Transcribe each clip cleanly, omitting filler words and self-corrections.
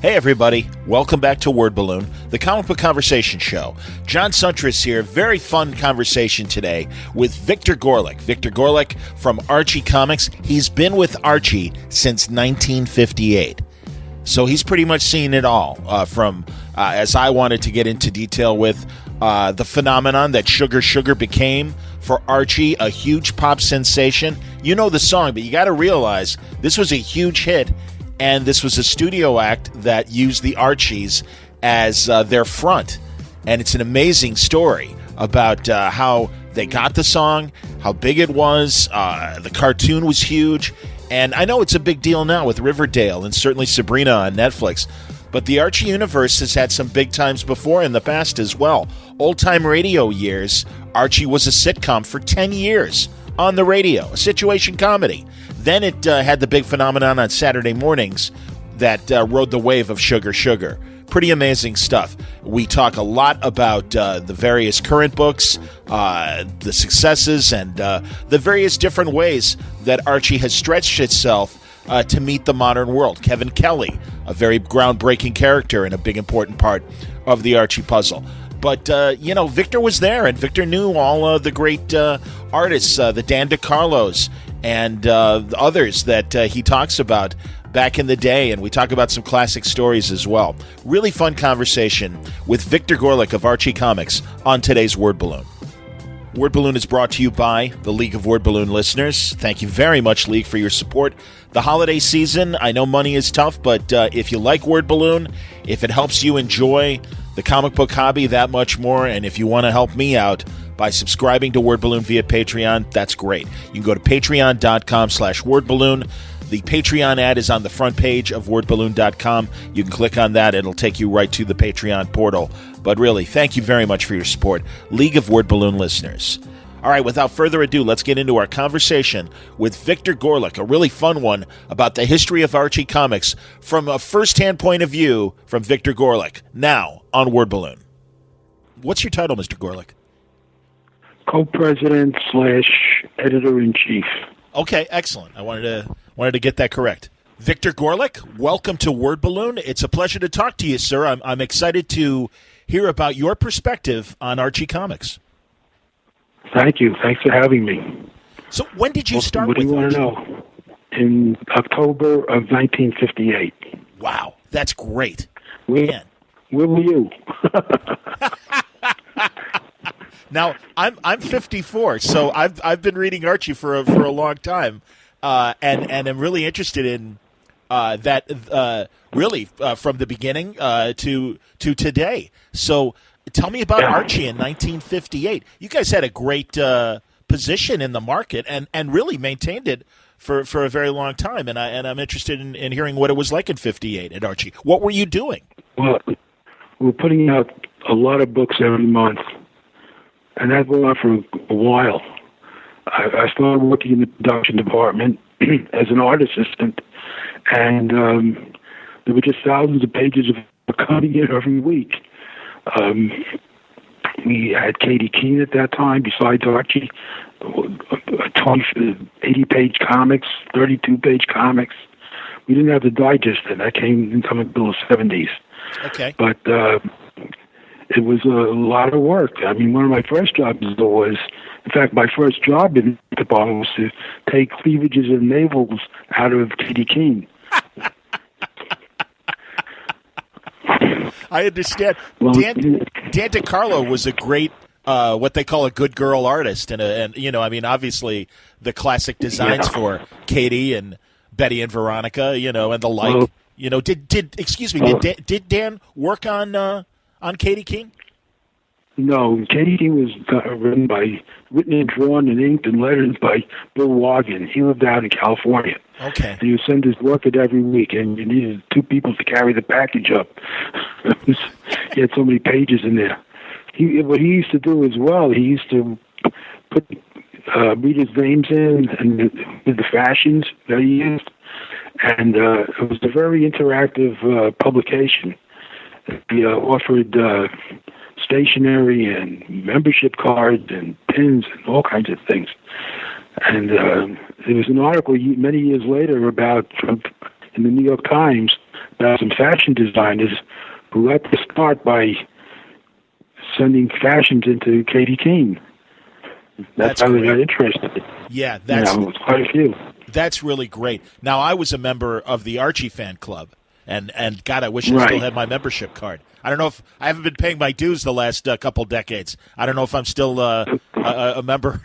Hey everybody, welcome back to Word Balloon, the comic book conversation show. John Suntress here, very fun conversation today with Victor Gorleck. Victor Gorleck from Archie Comics. He's been with Archie since 1958. So he's pretty much seen it all, from, as I wanted to get into detail with, the phenomenon that Sugar Sugar became for Archie, a huge pop sensation. You know the song, but you got to realize this was a huge hit. And this was a studio act that used the Archies as their front. And it's an amazing story about how they got the song, how big it was. The cartoon was huge. And I know it's a big deal now with Riverdale and certainly Sabrina on Netflix. But the Archie universe has had some big times before in the past as well. Old-time radio years, Archie was a sitcom for 10 years on the radio, a situation comedy. Then it had the big phenomenon on Saturday mornings that rode the wave of Sugar Sugar. Pretty amazing stuff. We talk a lot about the various current books, the successes, and the various different ways that Archie has stretched itself to meet the modern world. Kevin Kelly, a very groundbreaking character and a big important part of the Archie puzzle. But, Victor was there, and Victor knew all the great artists, the Dan DeCarlos, and others that he talks about back in the day, and we talk about some classic stories as well. Really fun conversation with Victor Gorleck of Archie Comics on today's Word Balloon. Word Balloon is brought to you by the League of Word Balloon listeners. Thank you very much, League, for your support. The holiday season, I know money is tough, but if you like Word Balloon, if it helps you enjoy the comic book hobby that much more, and if you want to help me out by subscribing to Word Balloon via Patreon, that's great. You can go to patreon.com/wordballoon. The Patreon ad is on the front page of wordballoon.com. You can click on that. It'll take you right to the Patreon portal. But really, thank you very much for your support, League of Word Balloon listeners. All right, without further ado, let's get into our conversation with Victor Gorleck, a really fun one about the history of Archie Comics from a first-hand point of view from Victor Gorleck, now on Word Balloon. What's your title, Mr. Gorleck? Co-president / editor-in-chief. Okay, excellent. I wanted to get that correct. Victor Gorleck, welcome to Word Balloon. It's a pleasure to talk to you, sir. I'm excited to hear about your perspective on Archie Comics. Thank you. Thanks for having me. So when did you start with Archie? What do you want to know? In October of 1958. Wow, that's great. Where were you? Now, I'm 54, so I've been reading Archie for a long time, and I'm really interested in that from the beginning to today. So tell me about Archie in 1958. You guys had a great position in the market and really maintained it for a very long time, and I'm interested in hearing what it was like in 58 at Archie. What were you doing? Well, we were putting out a lot of books every month. And that went on for a while. I started working in the production department as an art assistant, and there were just thousands of pages of coming in every week. We had Katie Keene at that time, besides Archie, 80-page comics, 32-page comics. We didn't have the digest, and that didn't come until the 70s. Okay. But it was a lot of work. I mean, one of my first jobs was, in fact, my first job in the department was to take cleavages and navels out of Katie Keene. I understand. Well, Dan DeCarlo was a great, what they call a good girl artist, and obviously the classic designs for Katie and Betty and Veronica, and the like. Well, did Dan work on Katie Keene? No, Katie Keene was written and drawn and inked and lettered by Bill Wagen. He lived out in California. Okay. And he would send his work it every week, and you needed two people to carry the package up. He had so many pages in there. What he used to do as well, he used to put readers' names in and with the fashions that he used. And it was a very interactive publication. He offered stationery and membership cards and pins and all kinds of things. And there was an article many years later in the New York Times about some fashion designers who got to start by sending fashions into Katie Keene. That's how they got interested. Yeah, that's it's quite a few. That's really great. Now, I was a member of the Archie fan club, and God, I wish I still had my membership card. I don't know if I haven't been paying my dues the last couple decades. I don't know if I'm still a member.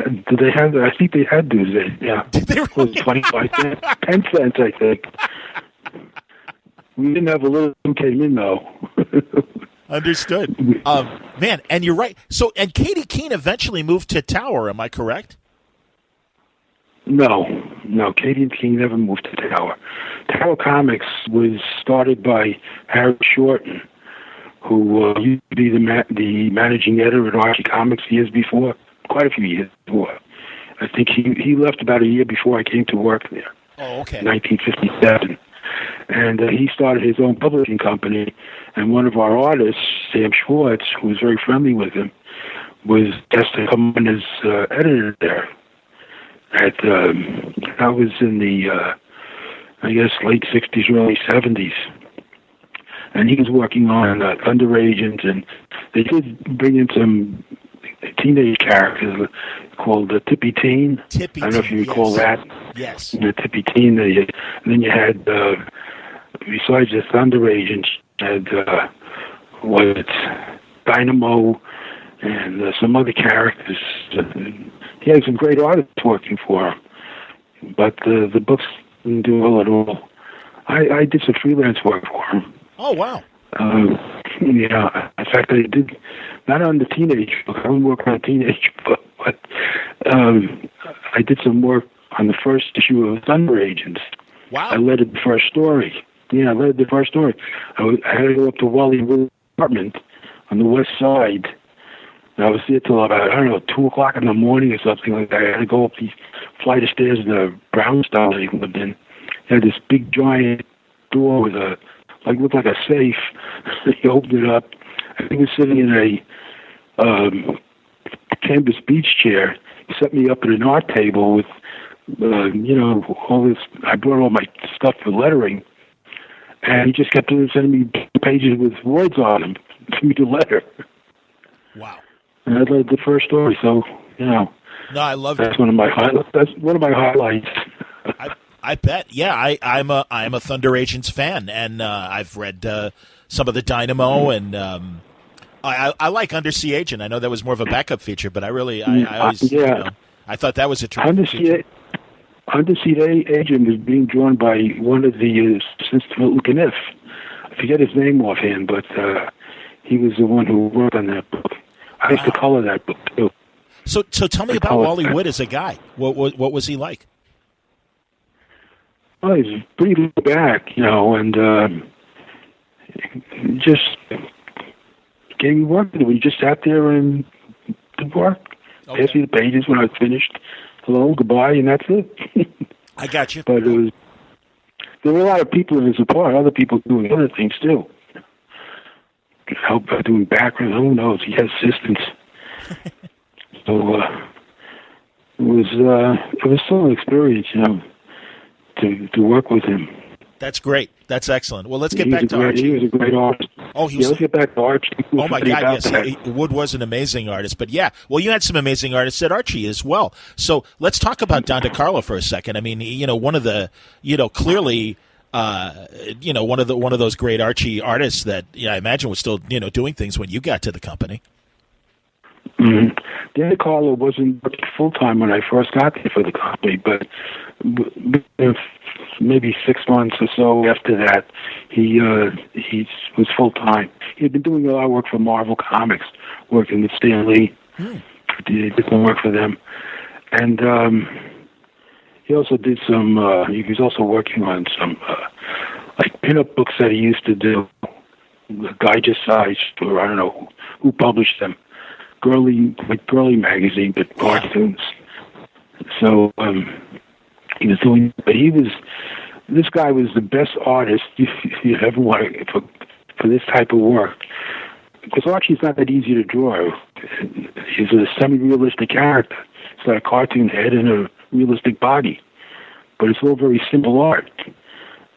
Did they have? I think they had dues. Yeah, did they really? 25 cents, 10 cents, I think. We didn't have a little who came in though. Understood. Man, and you're right. So, and Katie Keene eventually moved to Tower. Am I correct? No. Katie Keene never moved to Tower. Tower Comics was started by Harry Shorten, who used to be the managing editor at Archie Comics years before, quite a few years before. I think he left about a year before I came to work there. Oh, okay. 1957. And he started his own publishing company, and one of our artists, Sam Schwartz, who was very friendly with him, was asked to come on as editor there. That was in the, I guess, late 60s, early 70s. And he was working on Thunder Agents, and they did bring in some teenage characters called the Tippy Teen. I don't know if you recall that. Yes. The Tippy Teen. And then you had, besides the Thunder Agents, you had Dynamo and some other characters. He had some great artists working for him, but the books didn't do well at all. I did some freelance work for him. Oh, wow. Yeah, in fact, I did, not on the teenage book. I didn't work on a teenage book, but I did some work on the first issue of Thunder Agents. Wow. I led the first story. Yeah, I led the first story. I had to go up to Wally Wood's apartment on the west side. And I was there till about, 2 o'clock in the morning or something like that. I had to go up the flight of stairs in the brownstone that he lived in. He had this big giant door with looked like a safe. He opened it up. I think he was sitting in a canvas beach chair. He set me up at an art table with, all this. I brought all my stuff for lettering. And he just kept sending me pages with words on them for me to letter. Wow. And I led the first story, so, No, I love that's one of my highlights. That's one of my highlights. I bet. Yeah, I'm a Thunder Agents fan, and I've read some of the Dynamo, and I like Undersea Agent. I know that was more of a backup feature, but I always I thought that was a terrific feature. Undersea Agent was being drawn by one of the assistants to Milton Caniff. I forget his name offhand, but he was the one who worked on that book. I used to color that book too. So tell me about Wally Wood as a guy. What was he like? Well, he was pretty laid back, and just gave me work to do. We just sat there and did work. Okay. Passed me the pages when I was finished. Hello, goodbye, and that's it. I got you. But there were a lot of people in his part, other people doing other things too. Help doing background, who knows? He has assistants. So it was still an experience, to work with him. That's great. That's excellent. Well, let's get back to Archie. He was a great artist. Oh, let's get back to Archie. Oh, my God, yes. Wood was an amazing artist. But, yeah, well, you had some amazing artists at Archie as well. So let's talk about Don DeCarlo for a second. I mean, one of the, clearly, one of those great Archie artists that I imagine was still, doing things when you got to the company. Mm-hmm. Dan DeCarlo wasn't full-time when I first got there for the company, but maybe 6 months or so after that, he was full-time. He had been doing a lot of work for Marvel Comics, working with Stan Lee. He did some work for them. And he also did some, he was also working on some, pinup books that he used to do, digest size, or I don't know who published them. Girly magazine, but cartoons. So he was doing, but this guy was the best artist you ever wanted for this type of work. Because Archie's not that easy to draw. He's a semi-realistic character. He's got a cartoon head and a realistic body, but it's all very simple art.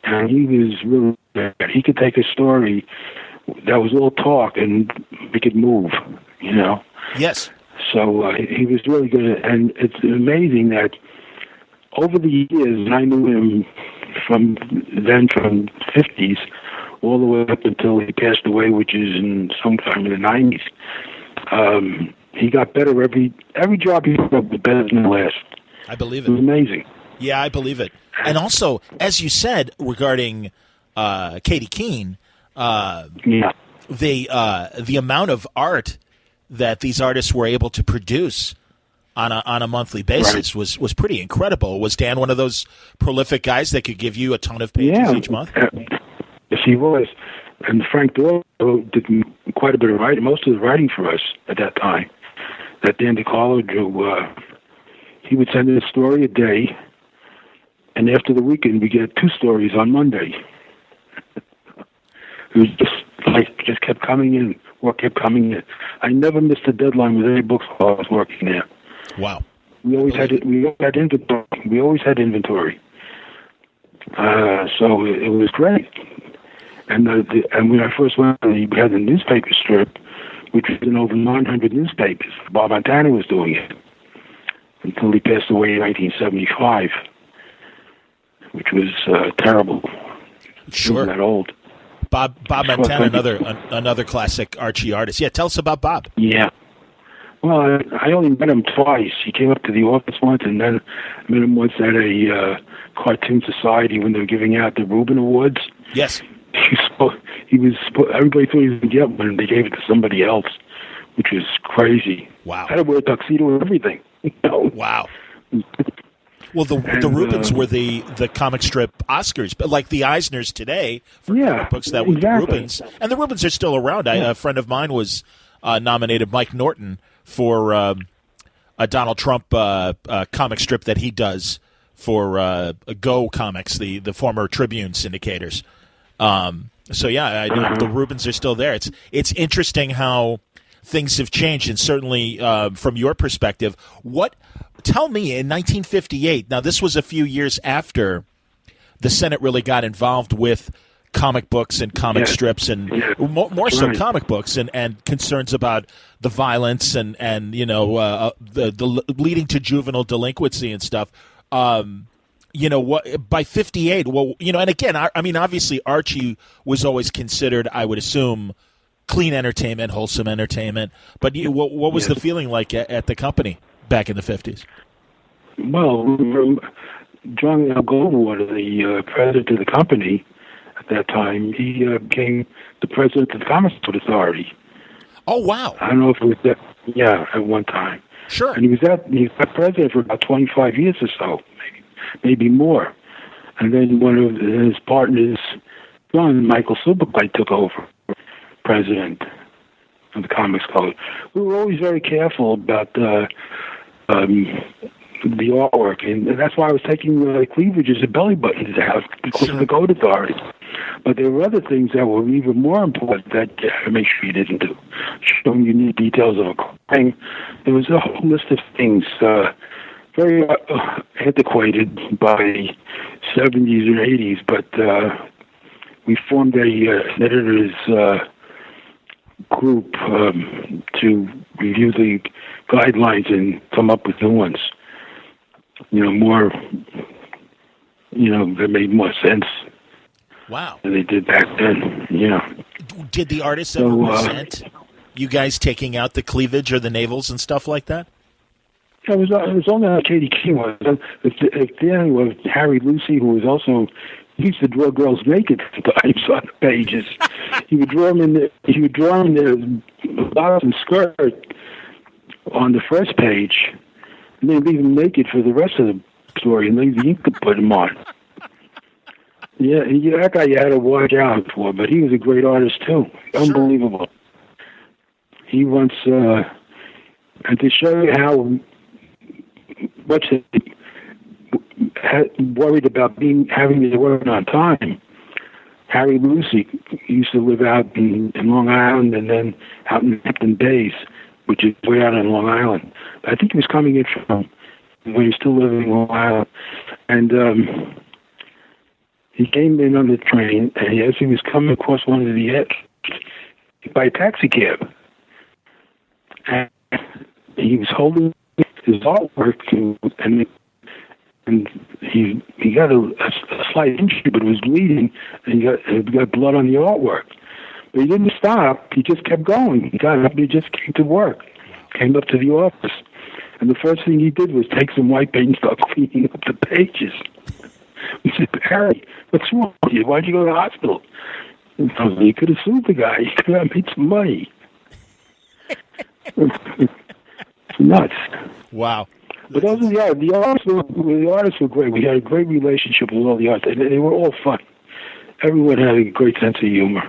and he was really good. He could take a story that was all talk and make it move, you know. Yes. So he was really good, and it's amazing that over the years, and I knew him from 50s all the way up until he passed away, which is in sometime in the 90s. He got better every job he took was better than the last. I believe it. It was amazing. Yeah, I believe it. And also, as you said regarding Katie Keene, the amount of art that these artists were able to produce on a monthly basis was pretty incredible. Was Dan one of those prolific guys that could give you a ton of pages each month? Yes, he was. And Frank Doyle did quite a bit of writing, most of the writing for us at that time. That Dan DiCarlo drew. He would send in a story a day, and after the weekend, we get 2 stories on Monday. It was just kept coming in. Work kept coming in. I never missed a deadline with any books while I was working there. Wow. We always had inventory. We always had inventory. So it was great. And when I first went, we had the newspaper strip, which was in over 900 newspapers. Bob Montana was doing it until he passed away in 1975, which was terrible. Sure. He wasn't that old. Bob Montana, another classic Archie artist. Yeah, tell us about Bob. Yeah. Well, I only met him twice. He came up to the office once, and then I met him once at a cartoon society when they were giving out the Reuben Awards. Yes. Everybody thought he was going to get one, and they gave it to somebody else, which was crazy. Wow. I had to wear a tuxedo and everything. You know? Wow. Well, the Reubens were the comic strip Oscars, but like the Eisners today for comic books, that were the Reubens. And the Reubens are still around. A friend of mine was nominated, Mike Norton, for a Donald Trump comic strip that he does for Go Comics, the former Tribune syndicators. So yeah, I know the Reubens are still there. It's interesting how things have changed, and certainly from your perspective, tell me in 1958. Now this was a few years after the Senate really got involved with comic books and comic strips, and more so comic books, and concerns about the violence and the leading to juvenile delinquency and stuff. By 58, and again, I mean, obviously Archie was always considered, I would assume, clean entertainment, wholesome entertainment. But what was the feeling like at the company back in the 50s? Well, John Goldwater, the president of the company at that time, he became the president of the Comic Book Authority. Oh, wow. I don't know if it was that. Yeah, at one time. Sure. And he was that president for about 25 years or so, maybe more. And then one of his partners, son, Michael Silbergleit, took over president of the Comics Code. We were always very careful about the artwork, and that's why I was taking cleavages and belly buttons out because of the Code Authority. But there were other things that were even more important that you had to make sure you didn't do. Showing unique details of a crime. There was a whole list of things, very antiquated by the 70s and 80s, but we formed an editor's group to review the guidelines and come up with new ones. That made more sense. Wow. Than they did back then. Did the artists ever resent you guys taking out the cleavage or the navels and stuff like that? It was only how Katie King was. If Dan was Harry Lucy, who was also, he used to draw girls naked sometimes on the pages. He would draw them in the bottom skirt on the first page, and then leave them naked for the rest of the story, and leave the ink to put them on. Yeah, that guy you had to watch out for, but he was a great artist too. Unbelievable. He once, and to show you how much he worried about having to work on time, Harry Lucy used to live out in Long Island and then out in Hampton Bays, which is way out in Long Island. I think he was coming in from when he was still living in Long Island. And he came in on the train, and as he was coming across one of the edge, by a taxi cab, and he was holding his artwork, and he got a slight injury, but it was bleeding, and he got blood on the artwork. But he didn't stop. He just kept going. He got up and he just came to work, came up to the office. And the first thing he did was take some white paint and start cleaning up the pages. He said, Harry, what's wrong with you? Why'd you go to the hospital? And I was like, you could have sued the guy. You could have made some money. It's nuts. Wow. But those are the artists were great. We had a great relationship with all the artists. They were all fun. Everyone had a great sense of humor.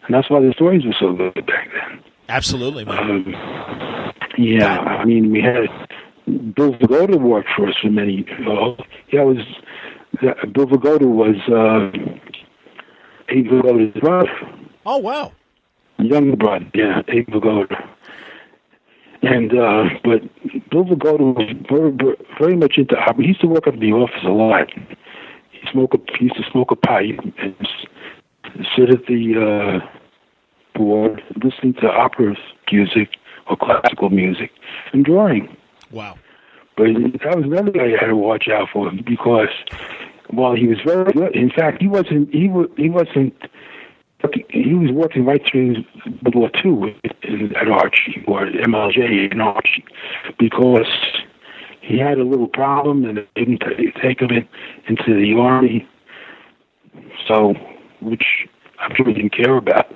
And that's why the stories were so good back then. Absolutely, man. Yeah, I mean, we had Bill Vigoda worked for us for many. Bill Vigoda was Abe Vigoda's brother. Oh, wow. Younger brother, yeah, Abe Vigoda. And but Bill Vigoda was very much into opera. He used to work up at the office a lot. He used to smoke a pipe and sit at the board listening to opera music or classical music and drawing. Wow. But that was another guy you had to watch out for because while he was very good, in fact, he was working right through World War II at Archie, or MLJ in Archie, because he had a little problem and it didn't take him into the Army, so, which I'm sure he didn't care about.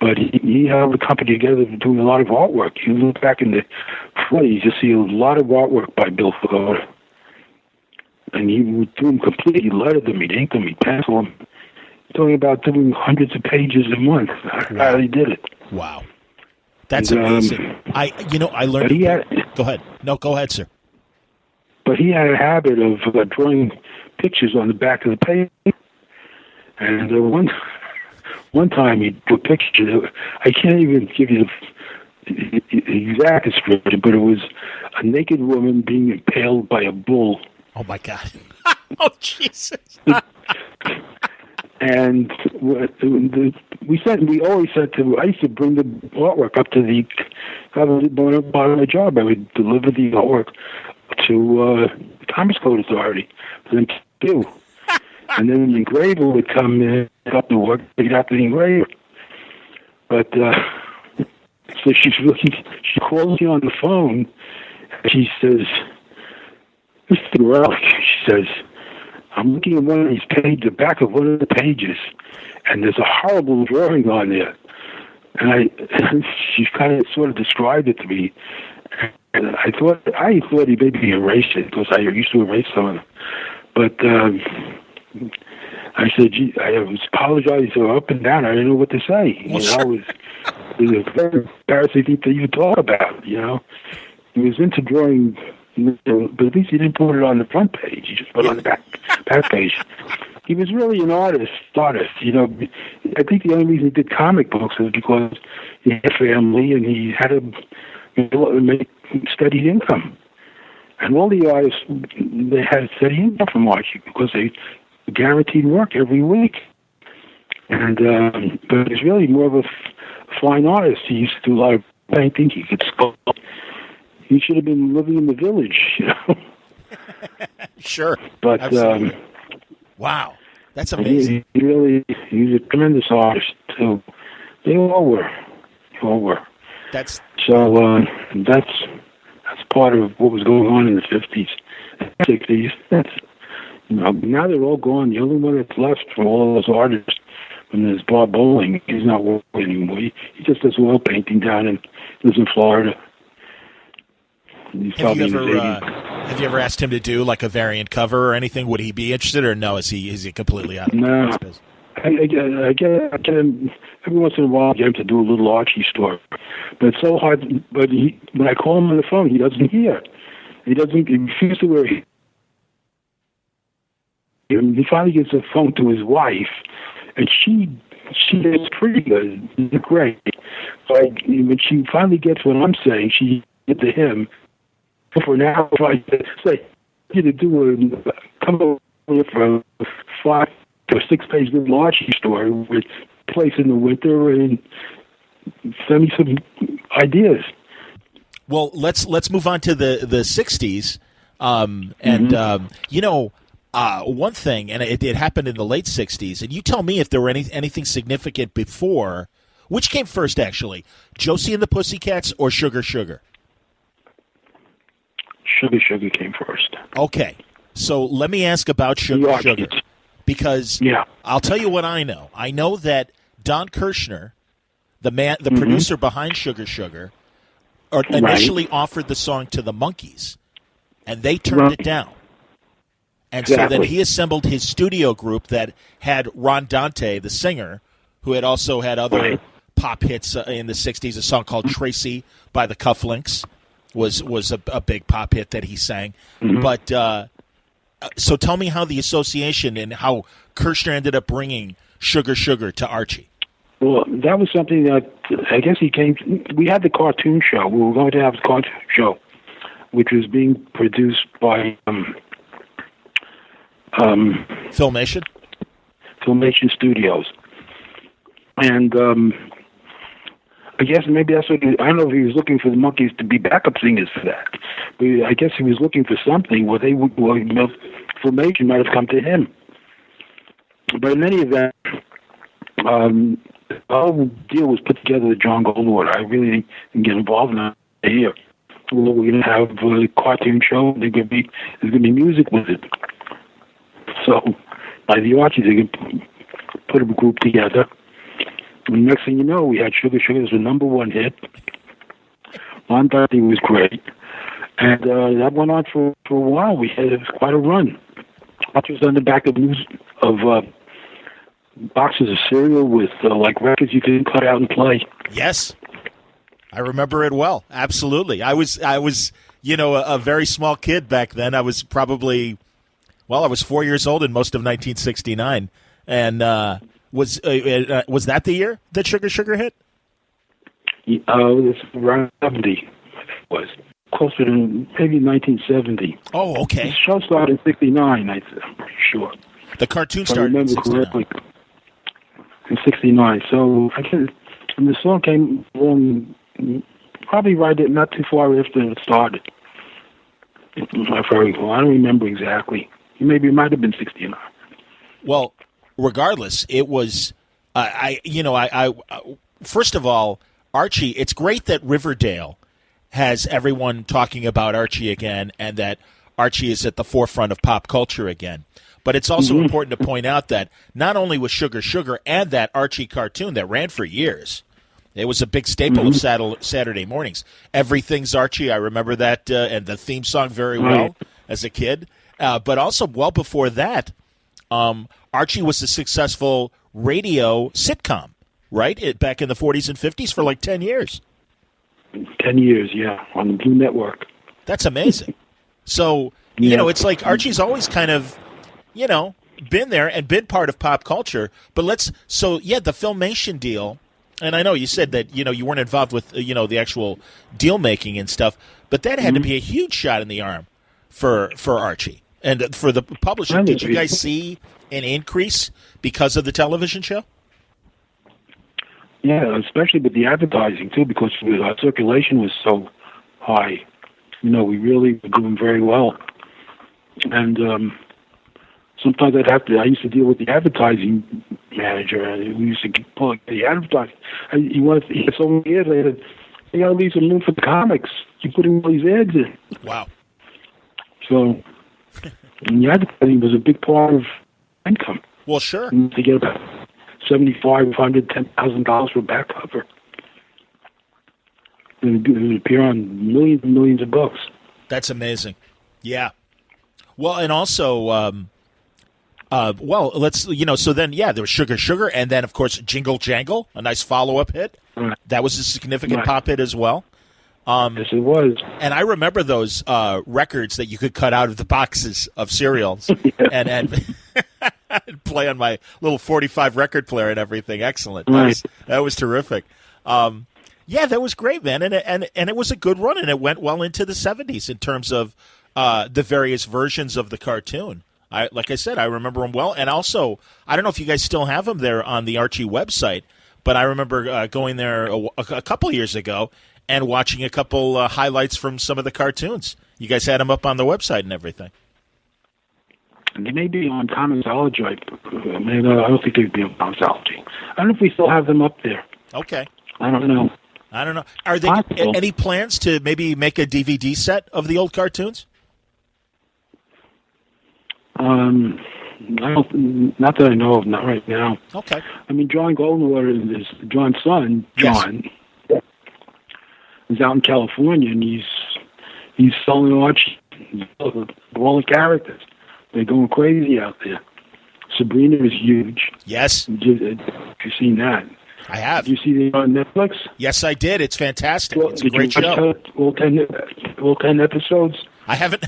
But he held the company together doing a lot of artwork. You look back in the 40s, you see a lot of artwork by Bill Vigoda. And he would do them completely. He lettered them, he'd ink them, he'd pencil them. Talking about doing hundreds of pages a month. How he did it. Wow. That's amazing. I learned. Go ahead. No, go ahead, sir. But he had a habit of drawing pictures on the back of the page. And one time he drew a picture. I can't even give you the exact description, but it was a naked woman being impaled by a bull. Oh my God! Oh Jesus! And we always said to. I used to bring the artwork up to the. That was part of my job. I would deliver the artwork to the Commerce Code Authority for them to do. And then the engraver would come in, up the work, pick it up to the engraver. But so she calls me on the phone. And she says, "Mr. Gorleck," she says, "I'm looking at one of these pages, the back of one of the pages, and there's a horrible drawing on there." And she kind of sort of described it to me. And I thought he maybe erased it because I used to erase some of them. But I said, "Gee, I was apologizing to her up and down. I didn't know what to say. Well, sure. It was a very embarrassing thing to even talk about. You know, he was into drawing, but at least he didn't put it on the front page. He just put it on the back page. He was really an artist. You know, I think the only reason he did comic books was because he had a family and he had to make steady income. And all the artists, they had steady income from Archie because they guaranteed work every week. And but he's really more of a fine artist. He used to do a lot of painting. He could sculpt. He should have been living in the village, you know. Sure. But wow, that's amazing. He's a tremendous artist too. They all were. That's part of what was going on in the 50s, 60s. Now they're all gone. The only one that's left from all those artists, when there's Bob Bowling, he's not working anymore. He just does oil painting down and lives in Florida. Have you ever asked him to do like a variant cover or anything? Would he be interested, or no? Is he completely out of no? I get him every once in a while. I get him to do a little Archie story, but it's so hard. But when I call him on the phone, he doesn't hear. He refuses to wear. He finally gets a phone to his wife, and she is pretty good, great. But when she finally gets what I'm saying, she gets to him. For now, if I say, you to come over for 5 a 6-page little Archie story with place in the winter and send me some ideas. Well, let's move on to the 60s. One thing, and it happened in the late 60s, and you tell me if there were anything significant before. Which came first, actually? Josie and the Pussycats or Sugar Sugar? Sugar Sugar came first. Okay. So let me ask about Sugar Sugar. Because I'll tell you what I know. I know that Don Kirshner, the producer behind Sugar Sugar, initially offered the song to the Monkees, and they turned it down. And so then he assembled his studio group that had Ron Dante, the singer, who had also had other pop hits in the 60s. A song called Tracy by the Cufflinks was a big pop hit that he sang. But so tell me how the association and how Kirshner ended up bringing Sugar Sugar to Archie. Well, that was something that I guess he came. We had the cartoon show. We were going to have the cartoon show, which was being produced by Filmation Studios, and I guess maybe that's what I don't know if he was looking for the Monkees to be backup singers for that, but I guess he was looking for something where Filmation might have come to him. But in any event, the whole deal was put together with John Goldwater. I really didn't get involved in that here. Well, we're going to have a cartoon show. There's going to be music with it. So, by the Archie, they could put a group together. And next thing you know, we had Sugar Sugar as the #1 hit. Ron Dante was great. And that went on for a while. We had quite a run. Archie was on the back of boxes of cereal with records you could cut out and play. Yes. I remember it well. Absolutely. I was a very small kid back then. I was probably... Well, I was 4 years old in most of 1969, and was that the year that Sugar Sugar hit? It was around 70. It was closer to maybe 1970. Oh, okay. The show started in 69. I'm pretty sure. The cartoon started in 69. Correctly, in 69. So I guess and the song came along probably not too far after it started. If I don't remember exactly. Maybe it might have been 69. Well, regardless, it was. First of all, Archie. It's great that Riverdale has everyone talking about Archie again, and that Archie is at the forefront of pop culture again. But it's also important to point out that not only was Sugar Sugar and that Archie cartoon that ran for years, it was a big staple of Saturday mornings. Everything's Archie. I remember that, and the theme song very well as a kid. But also, well before that, Archie was a successful radio sitcom, right? Back in the 40s and 50s for like 10 years. 10 years, yeah, on the Blue Network. That's amazing. So, it's like Archie's always kind of, been there and been part of pop culture. But the Filmation deal, and I know you said that, you weren't involved with, the actual deal making and stuff, but that had to be a huge shot in the arm for Archie. And for the publisher, did you guys see an increase because of the television show? Yeah, especially with the advertising, too, because our circulation was so high. We really were doing very well. And sometimes I used to deal with the advertising manager, and we used to pull the advertising. He had so many ads, I said, you got to leave some room for the comics. You're putting all these ads in. Wow. So... And the advertising was a big part of income. Well, sure. To get about $7,500, $10,000 for a back cover. And it would appear on millions and millions of books. That's amazing. Yeah. Well, and also, so then, there was Sugar Sugar, and then, of course, Jingle Jangle, a nice follow-up hit. Right. That was a significant pop hit as well. Yes, it was. And I remember those records that you could cut out of the boxes of cereals and play on my little 45 record player and everything. Excellent. That was terrific. That was great, man. And it was a good run, and it went well into the 70s in terms of the various versions of the cartoon. Like I said, I remember them well. And also, I don't know if you guys still have them there on the Archie website, but I remember going there a couple years ago and watching a couple highlights from some of the cartoons. You guys had them up on the website and everything. They may be on Comixology. I don't think they'd be on Comixology. I don't know if we still have them up there. Okay. I don't know. Are there any plans to maybe make a DVD set of the old cartoons? Not that I know of, not right now. Okay. I mean, John Goldenwater is John's son. John is out in California, and he's selling Archie, all the characters. They're going crazy out there. Sabrina is huge. Yes. Have you seen that? I have. Did you see it on Netflix? Yes, I did. It's fantastic. Well, it's a great show. All 10 episodes? I haven't.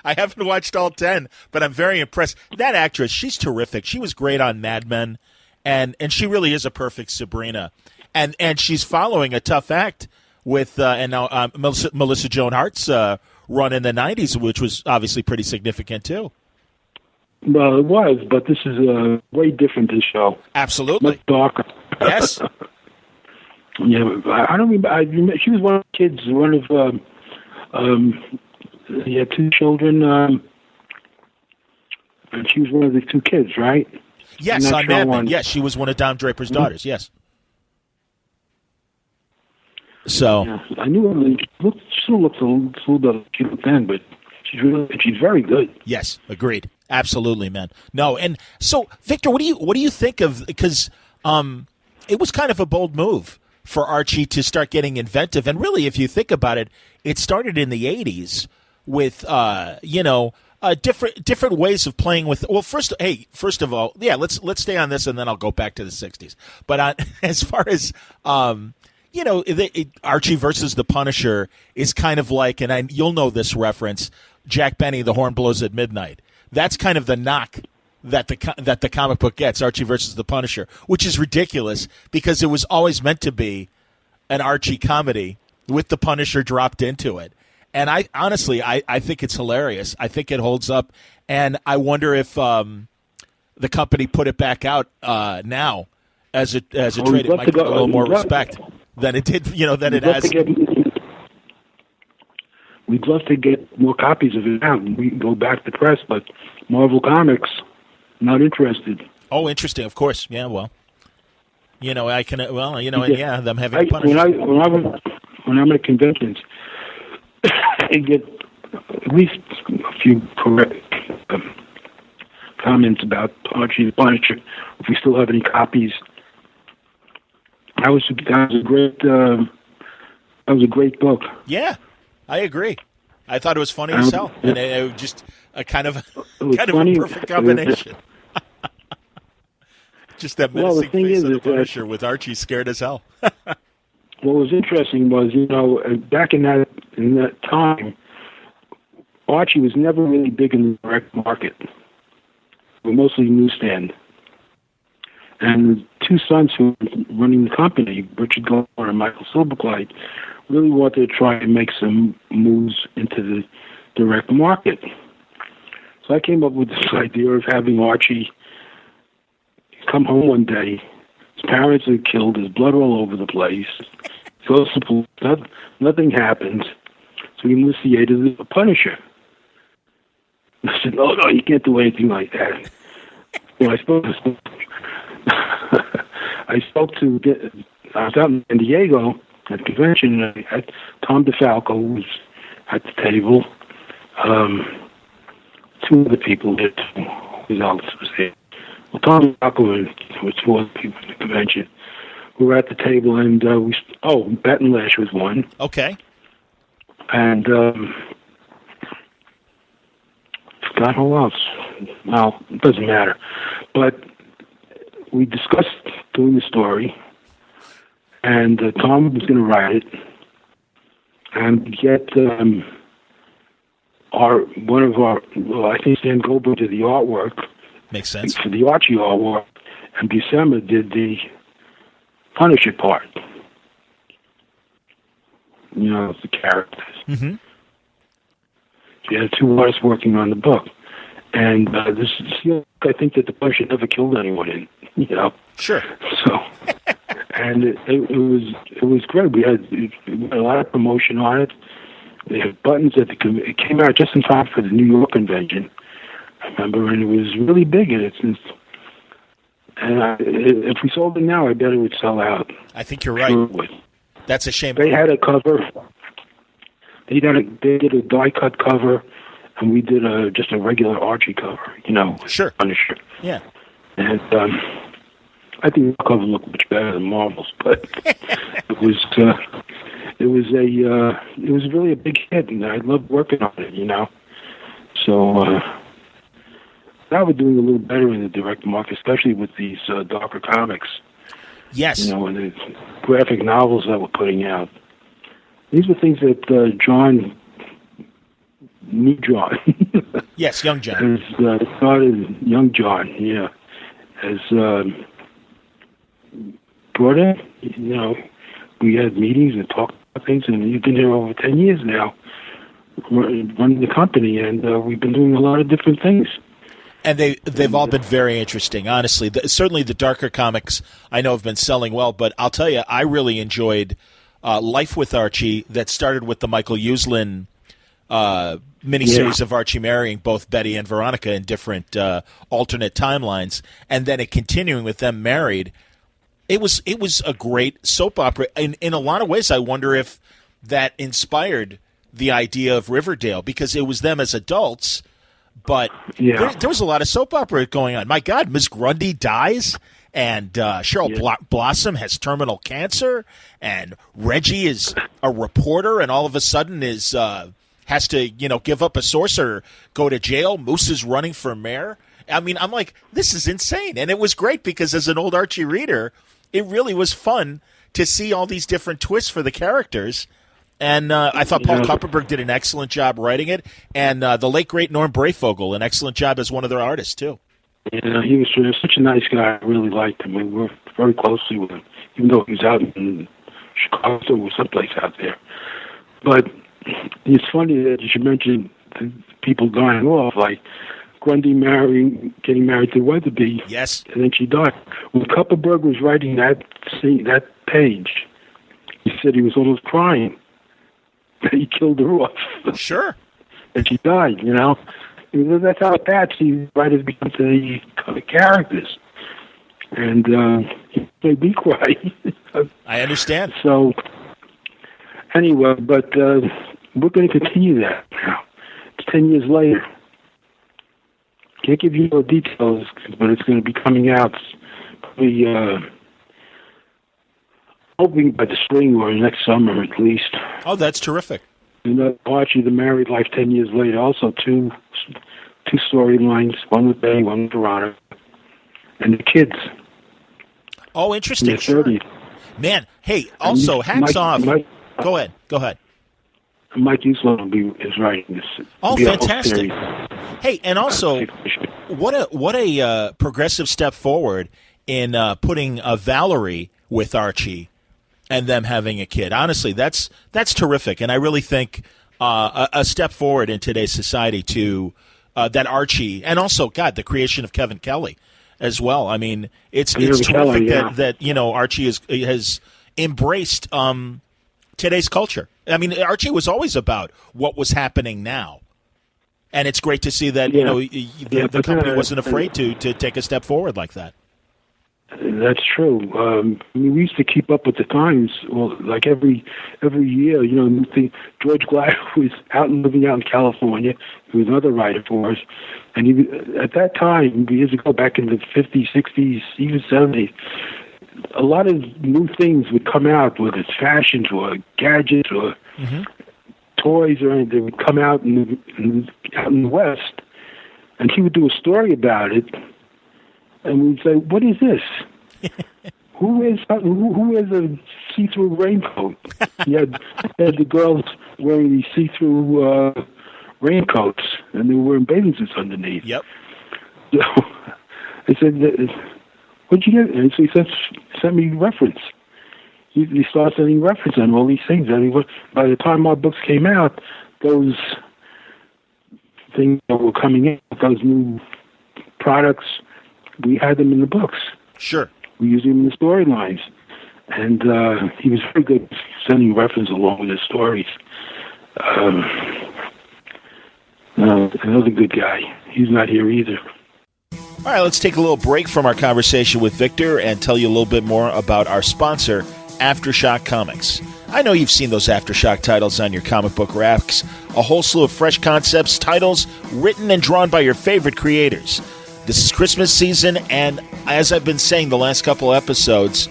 I haven't watched all 10, but I'm very impressed. That actress, she's terrific. She was great on Mad Men, and she really is a perfect Sabrina. And she's following a tough act with and now Melissa Joan Hart's run in the 90s, which was obviously pretty significant too. Well, it was, but this is way different, this show. Absolutely. Much darker. Yes. Yeah, I don't remember. She was one of the kids, one of, he had two children, and she was one of the two kids, right? Yes, on Mad Men. Yes, she was one of Don Draper's daughters, yes. So yeah, I knew her. She still looks a little bit cute then, but she's very good. Yes, agreed. Absolutely, man. No, and so Victor, what do you think of? Because it was kind of a bold move for Archie to start getting inventive, and really, if you think about it, it started in the '80s with different ways of playing with. Well, first of all, yeah, let's stay on this, and then I'll go back to the '60s. But as far as Archie versus the Punisher is kind of like, and you'll know this reference, Jack Benny, The Horn Blows at Midnight. That's kind of the knock that the comic book gets, Archie versus the Punisher, which is ridiculous because it was always meant to be an Archie comedy with the Punisher dropped into it. And I honestly think it's hilarious. I think it holds up, and I wonder if the company put it back out now as a trade. It might get a little more respect than it did, than it has. We'd love to get more copies of it out. We can go back to press, but Marvel Comics not interested. Oh, interesting. Of course. Yeah. Well, I can. Well, and yeah, them having Punisher. When I'm at conventions, I get at least a few correct comments about Archie the Punisher. If we still have any copies, that was a great book. Yeah, I agree. I thought it was funny as hell, and it was just a kind of a perfect combination. Just that menacing face of the Punisher with Archie scared as hell. What was interesting was, back in that time, Archie was never really big in the direct market. But mostly newsstand. And the two sons who were running the company, Richard Gore and Michael Silverglide, really wanted to try and make some moves into the direct market. So I came up with this idea of having Archie come home one day. His parents are killed. There's blood all over the place. He goes to police. Nothing happens. So he enlists the aid of the Punisher. I said, no, you can't do anything like that. So I was out in San Diego at the convention, and I had Tom DeFalco, who was at the table. Two other people there, too. Who else was there? Well, Tom DeFalco was two other people at the convention. We were at the table, and Bet and Lash was one. Okay. And forgot who else. Well, it doesn't matter. But we discussed doing the story, and Tom was going to write it, and get I think Stan Goldberg did the artwork. Makes sense. For the Archie artwork, and Buscema did the Punisher part. The characters. Mm-hmm. So you had two artists working on the book. And this is, I think that the Punisher never killed anyone in, Sure. So, and it was great. We had a lot of promotion on it. They had buttons at it came out just in time for the New York convention. I remember, and it was really big. And if we sold it now, I bet it would sell out. I think you're right. Sure it would. That's a shame. They had a cover. They did a die cut cover, and we did just a regular Archie cover. Sure. Punisher. Yeah. And I think the cover looked much better than Marvel's, but it was really a big hit, and I loved working on it. So now we're doing a little better in the direct market, especially with these darker comics. Yes. And the graphic novels that we're putting out. These were things that New John. Yes, Young John. Has started, Young John, yeah, has brought in. We had meetings and talked about things, and you've been here over 10 years now, running the company, and we've been doing a lot of different things. And they've all been very interesting, honestly. Certainly the darker comics I know have been selling well, but I'll tell you, I really enjoyed Life with Archie that started with the Michael Uslan miniseries of Archie marrying both Betty and Veronica in different alternate timelines, and then it continuing with them married. It was a great soap opera. In a lot of ways, I wonder if that inspired the idea of Riverdale, because it was them as adults, but there was a lot of soap opera going on. My God, Miss Grundy dies, and Cheryl Blossom has terminal cancer, and Reggie is a reporter, and all of a sudden has to give up a source or go to jail. Moose is running for mayor. I mean, I'm like, this is insane, and it was great because as an old Archie reader, it really was fun to see all these different twists for the characters. And I thought Paul Kupperberg did an excellent job writing it, and the late, great Norm Breyfogle, an excellent job as one of their artists, too. Yeah, he was such a nice guy. I really liked him. We worked very closely with him, even though he was out in Chicago or someplace out there. But it's funny that you should mention the people dying off, like Grundy getting married to Weatherby. Yes. And then she died. When Kupperberg was writing that page, he said he was almost crying. He killed her off. Sure. And she died, That's how attached these writers become to the characters. And he made me cry. I understand. So, anyway, but we're going to continue that now. It's 10 years later. Can't give you no details, but it's going to be coming out probably hoping by the spring or next summer at least. Oh, that's terrific. And Archie, the married life 10 years later, also two storylines, one with Betty, one with Veronica, and the kids. Oh, interesting. Sure. Man, hey, also, hats off. Go ahead. Mike Uslan is writing this. Oh, fantastic. Hey, and also, what a progressive step forward in putting Valerie with Archie and them having a kid. Honestly, that's terrific, and I really think a step forward in today's society to that Archie, and also, God, the creation of Kevin Kelly as well. I mean, it's terrific that Archie has embraced today's culture. I mean, Archie was always about what was happening now, and it's great to see that the company wasn't afraid to take a step forward like that. That's true. We used to keep up with the times. Well, like every year, new thing. George Glass was living out in California. He was another writer for us, and at that time, years ago, back in the 50s, 60s, even 70s, a lot of new things would come out, whether it's fashions or gadgets or toys or anything. They would come out out in the West, and he would do a story about it. And we'd say, "What is this? Who wears a see-through raincoat?" He had the girls wearing these see-through raincoats, and they were wearing bathing suits underneath. Yep. So I said, "What'd you get?" And so he sent me reference. He started sending reference on all these things. I mean, by the time our books came out, those things that were coming in, those new products, we had them in the books. Sure. We used them in the storylines. And he was very good sending reference along with his stories. Another good guy. He's not here either. All right, let's take a little break from our conversation with Victor and tell you a little bit more about our sponsor, Aftershock Comics. I know you've seen those Aftershock titles on your comic book racks. A whole slew of fresh concepts, titles written and drawn by your favorite creators. This is Christmas season, and as I've been saying the last couple episodes,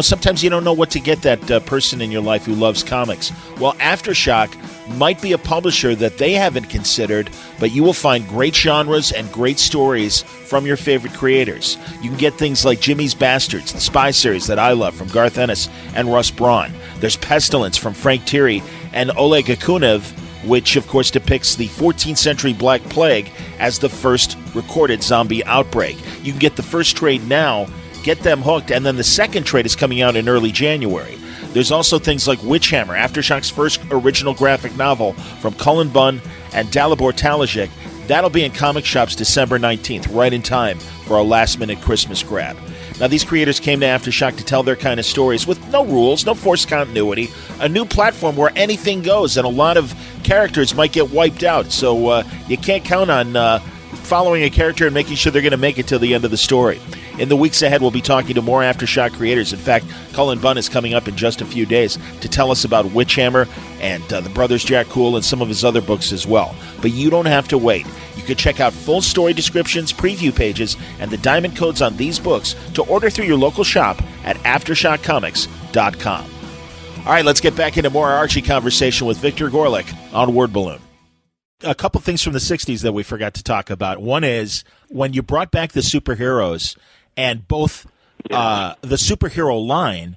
sometimes you don't know what to get that person in your life who loves comics. Well, Aftershock might be a publisher that they haven't considered, but you will find great genres and great stories from your favorite creators. You can get things like Jimmy's Bastards, the spy series that I love from Garth Ennis and Russ Braun. There's Pestilence from Frank Thierry and Oleg Akunev, which of course depicts the 14th century Black Plague as the first recorded zombie outbreak. You can get the first trade now, get them hooked, and then the second trade is coming out in early January. There's also things like Witchhammer, Aftershock's first original graphic novel from Cullen Bunn and Dalibor Talajic. That'll be in comic shops December 19th, right in time for a last-minute Christmas grab. Now, these creators came to Aftershock to tell their kind of stories with no rules, no forced continuity, a new platform where anything goes, and a lot of characters might get wiped out. So you can't count on following a character and making sure they're going to make it to the end of the story. In the weeks ahead, we'll be talking to more Aftershock creators. In fact, Cullen Bunn is coming up in just a few days to tell us about Witchhammer and the Brothers Jack Cool and some of his other books as well. But you don't have to wait. You can check out full story descriptions, preview pages, and the diamond codes on these books to order through your local shop at AftershockComics.com. All right, let's get back into more Archie conversation with Victor Gorleck on Word Balloon. A couple things from the 60s that we forgot to talk about. One is when you brought back the superheroes and both the superhero line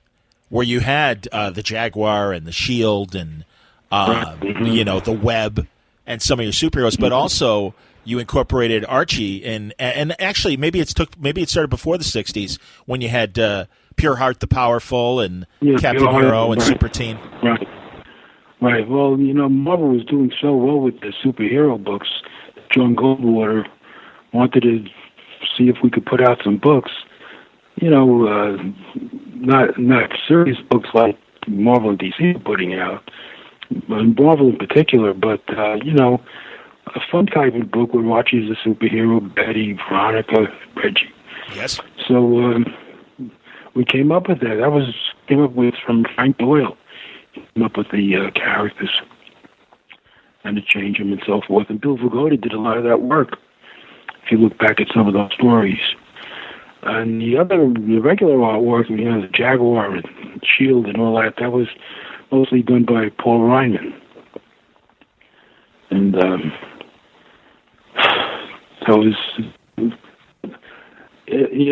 where you had the Jaguar and the Shield and, the Web and some of your superheroes, but also you incorporated Archie and actually maybe it started before the 60s when you had Pure Heart the Powerful and Captain Hero and Super Teen. Right. Right. Well, Marvel was doing so well with the superhero books. John Goldwater wanted to see if we could put out some books. Not serious books like Marvel and DC are putting out, Marvel in particular, but a fun type of book where Archie is a superhero, Betty, Veronica, Reggie. Yes. So we came up with that. Came up with from Frank Doyle. Came up with the characters and to change them and so forth. And Bill Vigoda did a lot of that work, if you look back at some of those stories. And the regular artwork, the Jaguar and Shield and all that was mostly done by Paul Ryman. And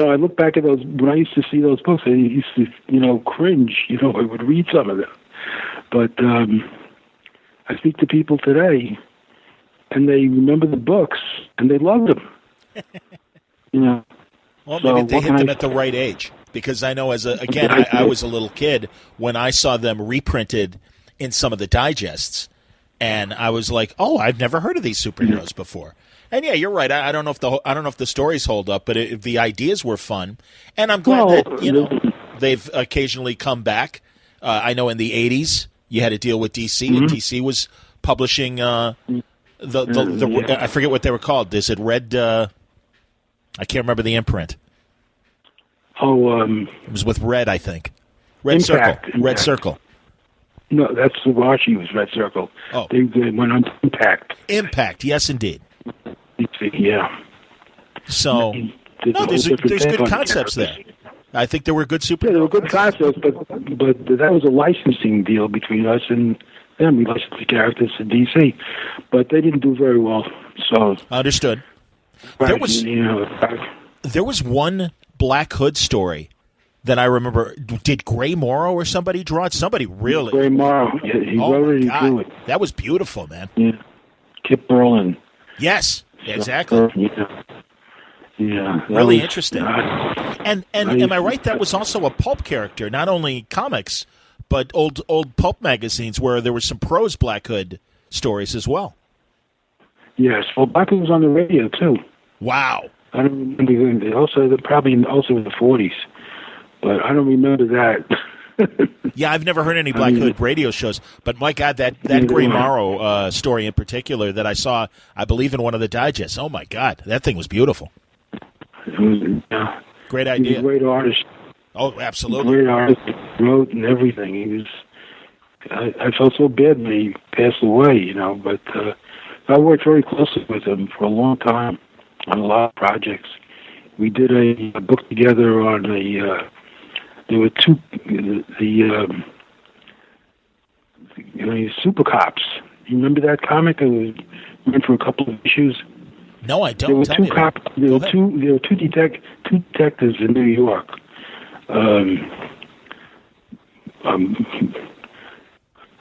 I look back at those, when I used to see those books, I used to, cringe, I would read some of them. But I speak to people today, and they remember the books, and they love them. Well, maybe they hit them at the right age, because I know I was a little kid when I saw them reprinted in some of the digests, and I was like, "Oh, I've never heard of these superheroes before." And yeah, you're right. I don't know if the stories hold up, but the ideas were fun, and I'm glad that they've occasionally come back. I know in the '80s you had to deal with DC, and DC was publishing I forget what they were called. Is it Red? I can't remember the imprint. It was with Red, I think. Red Impact, Circle. Red Circle. No, that's Archie was Red Circle. Oh. They went on to Impact. Impact, yes, indeed. Yeah. So, there's good concepts there. I think there were good superheroes. Yeah, there were good concepts, but that was a licensing deal between us and them. We licensed the characters to DC, but they didn't do very well. So understood. Right, there was one Black Hood story that I remember. Did Gray Morrow or somebody draw it? Somebody really. Gray Morrow. Yeah, he wrote it and drew it. That was beautiful, man. Yeah. Kip Berlin. Yes, exactly. Yeah. Really interesting. And am I right? That was also a pulp character, not only comics, but old pulp magazines where there were some prose Black Hood stories as well. Yes. Well, Blackwood was on the radio too. Wow. I don't remember. Also, probably also in the 40s, but I don't remember that. Yeah, I've never heard any Black Hood radio shows, but my God, that Gray Morrow story in particular that I saw, I believe in one of the digests. Oh my God, that thing was beautiful. It was, great idea. He was a great artist. Oh, absolutely. Great artist, wrote and everything. He was. I felt so bad when he passed away, but I worked very closely with him for a long time on a lot of projects. We did a book together on there were two, Super Cops. You remember that comic? It went for a couple of issues. No, I don't. There were two detectives in New York.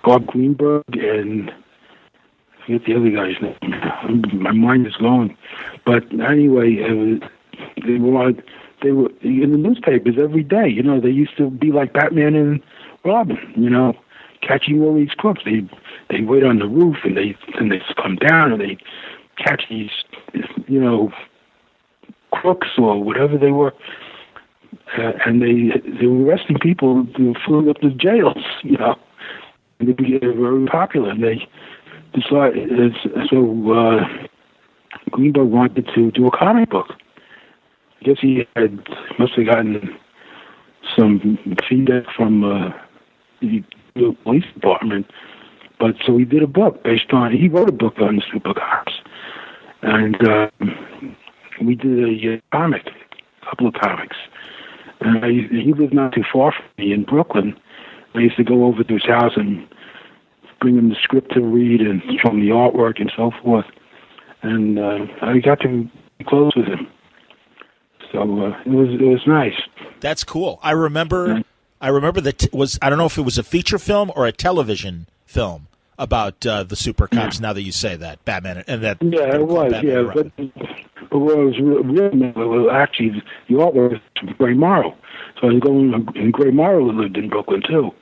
Bob Greenberg and I forget the other guy's name. My mind is going. But anyway, they were in the newspapers every day. They used to be like Batman and Robin. Catching all these crooks. They wait on the roof and they come down and they catch these crooks or whatever they were. And they were arresting people who filling up the jails. And they became very popular. And they decided, Greenberg wanted to do a comic book. I guess he must have gotten some feedback from the police department. But so he did a book he wrote a book on the Super Cops. And we did a couple of comics. And he lived not too far from me in Brooklyn. I used to go over to his house and bring him the script to read and show him the artwork and so forth. And I got to be close with him. So it was nice. That's cool. I remember that I don't know if it was a feature film or a television film about the Super Cops. Now that you say that, Batman and that. Yeah, it was. Batman, but what was real actually the artwork was from Gray Morrow. So I was going, and Gray Morrow lived in Brooklyn too.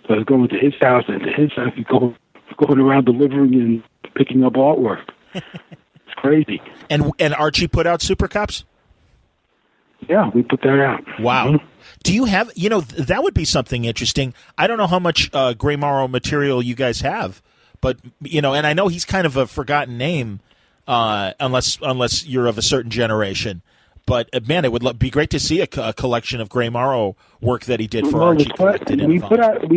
So I was going to his house and to his house, going around delivering and picking up artwork. It's crazy. And Archie put out Super Cops? Yeah, we put that out. Wow. Mm-hmm. Do you have, that would be something interesting. I don't know how much Gray Morrow material you guys have, but, and I know he's kind of a forgotten name, unless you're of a certain generation. But, man, it would be great to see a collection of Gray Morrow work that he did for Archie. We put out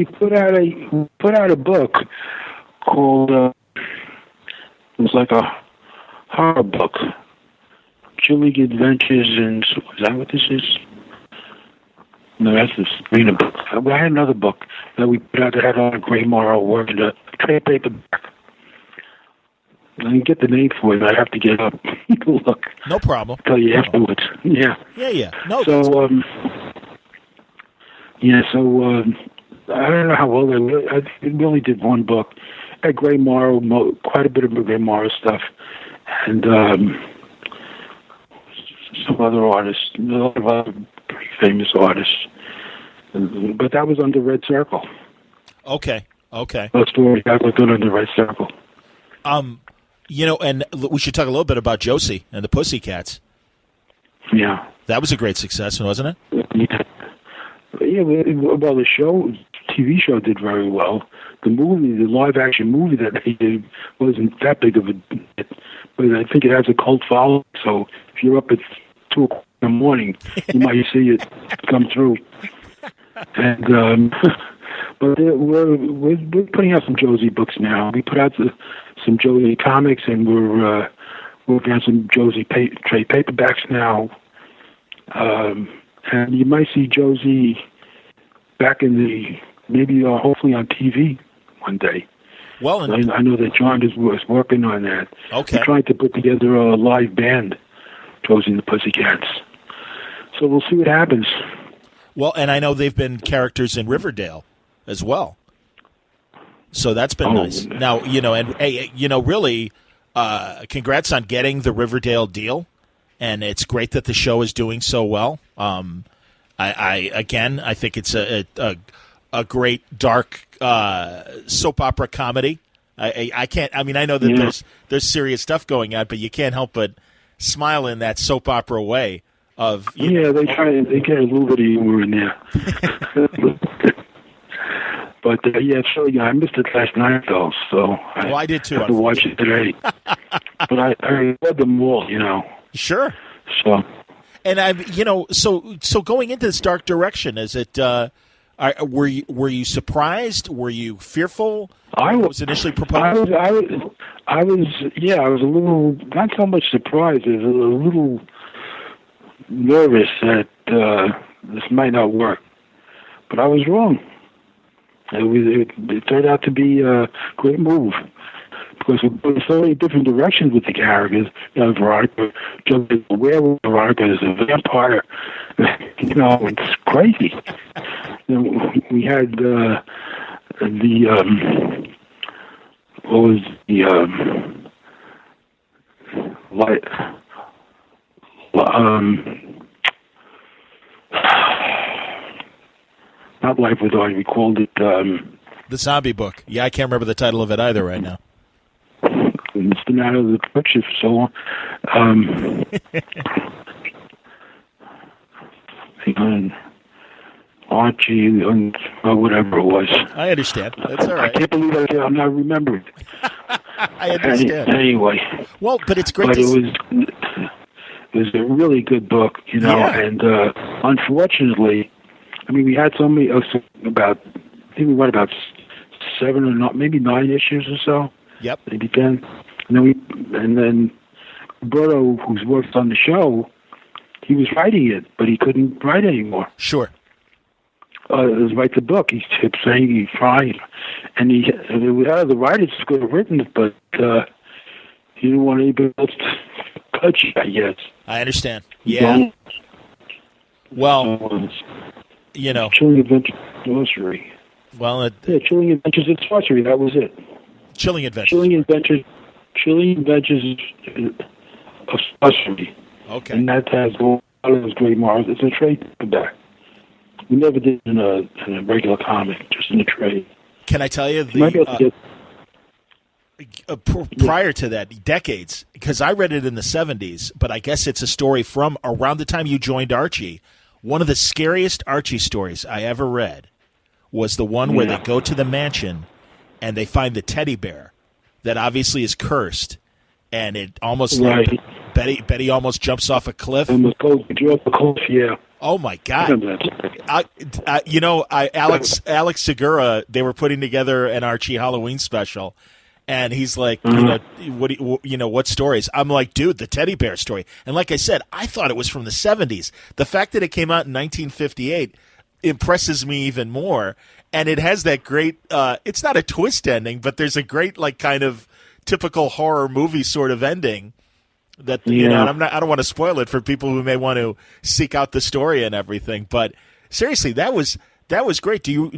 a book called, it was like a horror book. Chilling Adventures, and is that what this is? No, that's the Sabrina book. I had another book that we put out that had all the Gray Morrow work in a trade paperback. I didn't get the name for it. I have to get up. Look. No problem. I'll tell you afterwards. Yeah. Yeah. No. So, I don't know how well they were. We only did one book. At Gray Morrow, quite a bit of Gray Morrow stuff, and some other artists, a lot of other pretty famous artists. But that was under Red Circle. Okay. That story that was done under Red Circle. And we should talk a little bit about Josie and the Pussycats. Yeah. That was a great success, wasn't it? Yeah, well, the TV show did very well. The live-action movie that they did wasn't that big of a hit, but I think it has a cult following, so if you're up at 2 o'clock in the morning, you might see it come through. And but we're putting out some Josie books now. We put out some Josie comics, and we're working on some Josie trade paperbacks now. And you might see Josie back in hopefully on TV one day. Well, I know that John was working on that. Okay. We're trying to put together a live band, Josie and the Pussycats. So we'll see what happens. Well, and I know they've been characters in Riverdale as well. So that's been nice. Now, really, congrats on getting the Riverdale deal. And it's great that the show is doing so well. I think it's a great dark soap opera comedy. I can't. I mean, I know that there's serious stuff going on, but you can't help but smile in that soap opera way of they get a little bit of humor in there. But so I missed it last night though, so I did too. I have to watch it today. But I read them all, Sure. So. And so going into this dark direction, is it? Were you surprised? Were you fearful? I was initially proposed. I was a little, not so much surprised, as a little nervous that this might not work, but I was wrong. It turned out to be a great move because there's so many different directions with the characters. Veronica jumping a werewolf, Veronica is a vampire. It's crazy. We had what was the light? Not Life with Archie. We called it the Zombie Book. Yeah, I can't remember the title of it either right now. It's been out of the picture for so long. Archie and whatever it was. I understand. That's all right. I can't believe I'm not remembering. I understand. Anyway. Well, but it's great. But it was a really good book, and unfortunately, I mean, we had so many about 7 or not, maybe 9 issues or so. Yep. Maybe 10. And then Roberto, who's worked on the show, he was writing it, but he couldn't write anymore. Sure. Write the book. He kept saying he's trying, and the writers could have written it, but he didn't want anybody else to touch it, I guess. I understand. Yeah. Well, Chilling Adventures in Sorcery. Well, Chilling Adventures in Sorcery. That was it. Chilling Adventures. Chilling Adventures of Sorcery. Okay. And that has a lot of those great marks. It's a trade paperback. We never did in a regular comic, just in a trade. Can I tell you prior to that, decades, because I read it in the 70s, but I guess it's a story from around the time you joined Archie. One of the scariest Archie stories I ever read was the one where they go to the mansion and they find the teddy bear that obviously is cursed, and it almost Betty almost jumps off a cliff. Almost goes off a cliff, yeah. Oh my God! Alex Segura, they were putting together an Archie Halloween special, and he's like, what stories? I'm like, dude, the teddy bear story. And like I said, I thought it was from the 70s. The fact that it came out in 1958 impresses me even more. And it has that great, it's not a twist ending, but there's a great, like, kind of typical horror movie sort of ending that, and I don't want to spoil it for people who may want to seek out the story and everything. But seriously, that was great. Do you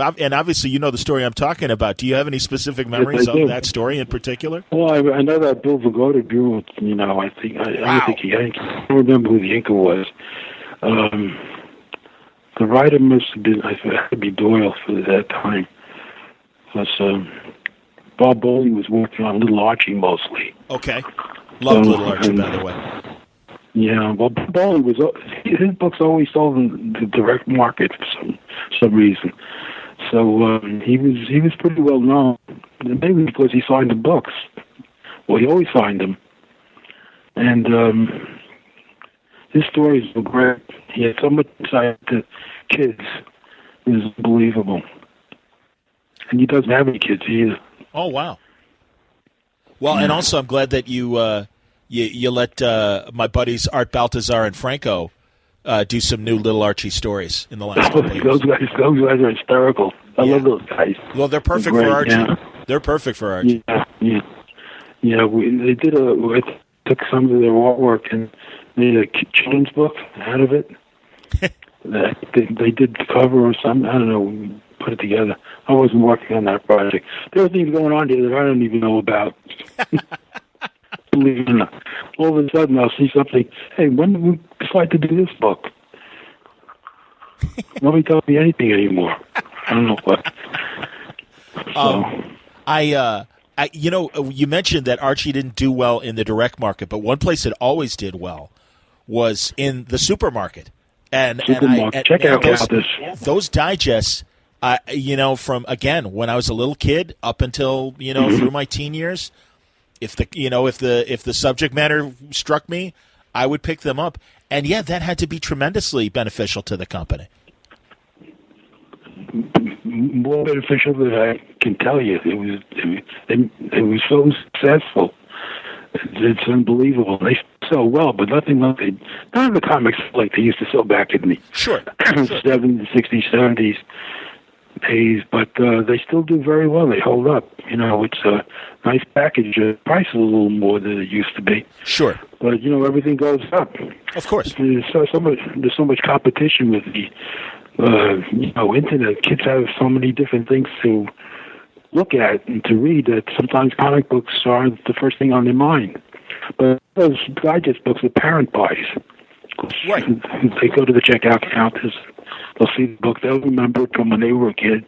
and obviously you know the story I'm talking about. Do you have any specific memories of that story in particular? Well, I know that Bill Vigoda drew it. I don't remember who the inker was. The writer must have been, I had to be Doyle for that time. Because Bob Bowley was working on Little Archie mostly. Okay. Loved Little Archie, by the way. Yeah, well, Bob Bowley his books always sold in the direct market for some reason. So he was pretty well known, maybe because he signed the books. Well, he always signed them. And his stories were great. He had so much insight to kids. It was unbelievable. And he doesn't have any kids either. Oh, wow. Well, and also I'm glad that you let my buddies Art Baltazar and Franco do some new Little Archie stories in the last couple of years. Those guys are hysterical. I love those guys. Well, they're perfect for Archie. Yeah. They're perfect for Archie. Yeah. They took some of their artwork and made a children's book out of it. They did the cover or something. I don't know. We put it together. I wasn't working on that project. There are things going on here that I don't even know about. Believe it or not. All of a sudden, I'll see something. Hey, when did we decide to do this book? Nobody tells me anything anymore. I don't know what. So. You mentioned that Archie didn't do well in the direct market, but one place it always did well was in the supermarket. Check out those digests. From again when I was a little kid up until through my teen years, if the subject matter struck me, I would pick them up, and that had to be tremendously beneficial to the company. More beneficial than I can tell you. It was so successful. It's unbelievable. They sell well, but none of the comics like they used to sell back in the 70s, 60s, 70s days. But they still do very well. They hold up. It's a nice package. The price is a little more than it used to be. Sure. But everything goes up. Of course. There's so much competition with the internet. Kids have so many different things to look at and to read that sometimes comic books are the first thing on their mind. But those digest books the parent buys. Right. They go to the checkout counters, they'll see the book, they'll remember it from when they were a kid,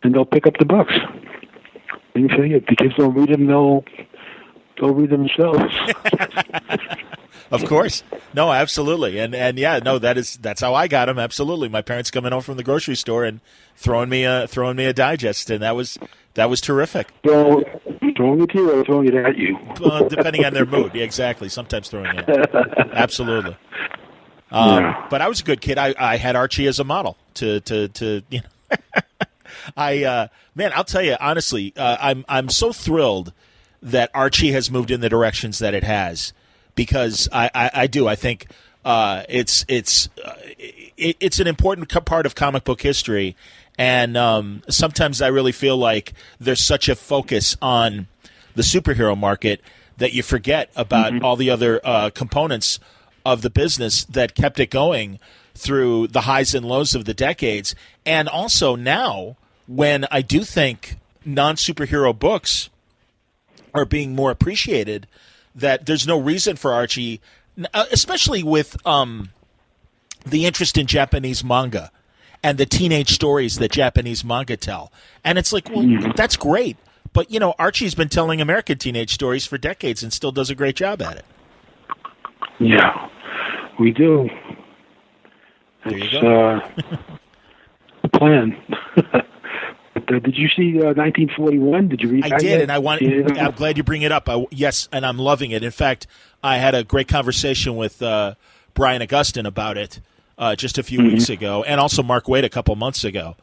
and they'll pick up the books. And if the kids don't read them, they'll read them themselves. Of course. No, absolutely. And that's how I got them. Absolutely. My parents coming home from the grocery store and throwing me a digest, and that was terrific. Well, throwing it to you or throwing it at you? Depending on their mood. Yeah, exactly. Sometimes throwing it. Absolutely. But I was a good kid. I had Archie as a model to I'll tell you honestly, I'm so thrilled that Archie has moved in the directions that it has, because I do. I think it's an important part of comic book history, and sometimes I really feel like there's such a focus on the superhero market that you forget about all the other components of the business that kept it going through the highs and lows of the decades. And also now, when I do think non-superhero books are being more appreciated, that there's no reason for Archie, especially with the interest in Japanese manga and the teenage stories that Japanese manga tell. And it's like, well, that's great. But, Archie's been telling American teenage stories for decades and still does a great job at it. Yeah, we do. There you go. The plan. Did you see 1941? Did you read that? I did, yet? and I'm glad you bring it up. Yes, and I'm loving it. In fact, I had a great conversation with Brian Augustin about it just a few weeks ago, and also Mark Waid a couple months ago.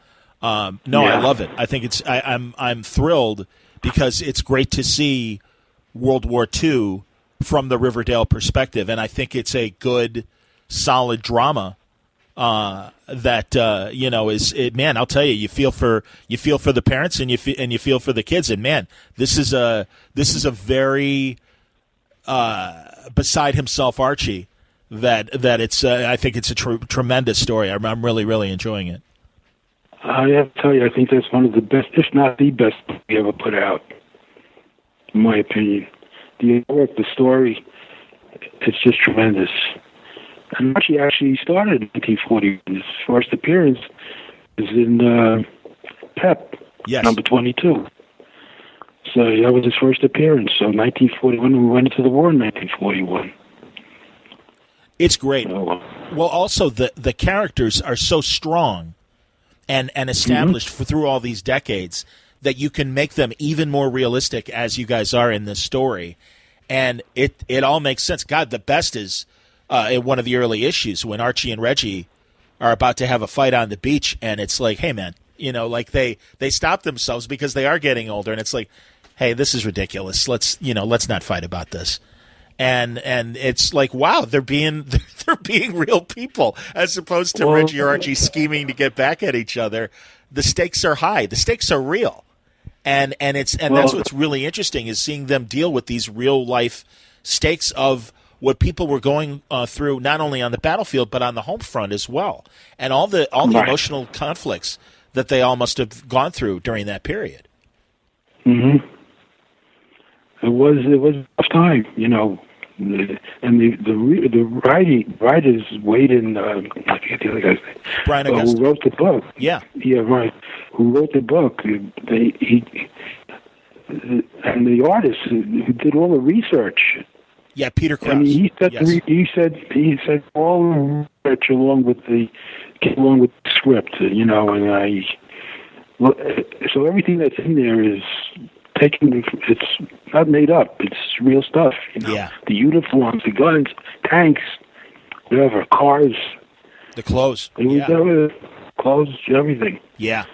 I love it. I think I'm thrilled because it's great to see World War II from the Riverdale perspective, and I think it's a good, solid drama that is it. Man, I'll tell you, you feel for the parents and you feel for the kids, and man, this is a very beside himself Archie that it's I think it's a tremendous story. I'm really, really enjoying it. I have to tell you, I think that's one of the best, if not the best, we ever put out, in my opinion. The work, the story, it's just tremendous. And Archie actually started in 1940. His first appearance was in PEP, number 22. So that was his first appearance. So 1941, we went into the war in 1941. It's great. Well, also the characters are so strong and established through all these decades that you can make them even more realistic, as you guys are in this story. And it all makes sense. God, the best is in one of the early issues when Archie and Reggie are about to have a fight on the beach, and it's like, hey, man, like they stop themselves because they are getting older, and it's like, hey, this is ridiculous. Let's not fight about this. And it's like, wow, they're being real people, as opposed to Reggie or Archie scheming to get back at each other. The stakes are high. The stakes are real. And that's what's really interesting, is seeing them deal with these real life stakes of what people were going through, not only on the battlefield but on the home front as well, and all the emotional conflicts that they all must have gone through during that period. Mm-hmm. It was a tough time, and the writers Waid and I forget the other guy's name, Brian Augustin, who wrote the book. Yeah, right. Who wrote the book? and the artist who did all the research. Yeah, Peter Krause. I mean, Yes. he said all the research along with the script, and so everything that's in there is taken. It's not made up. It's real stuff. Yeah. The uniforms, the guns, tanks, whatever, cars, The clothes. it was clothes, everything. Yeah.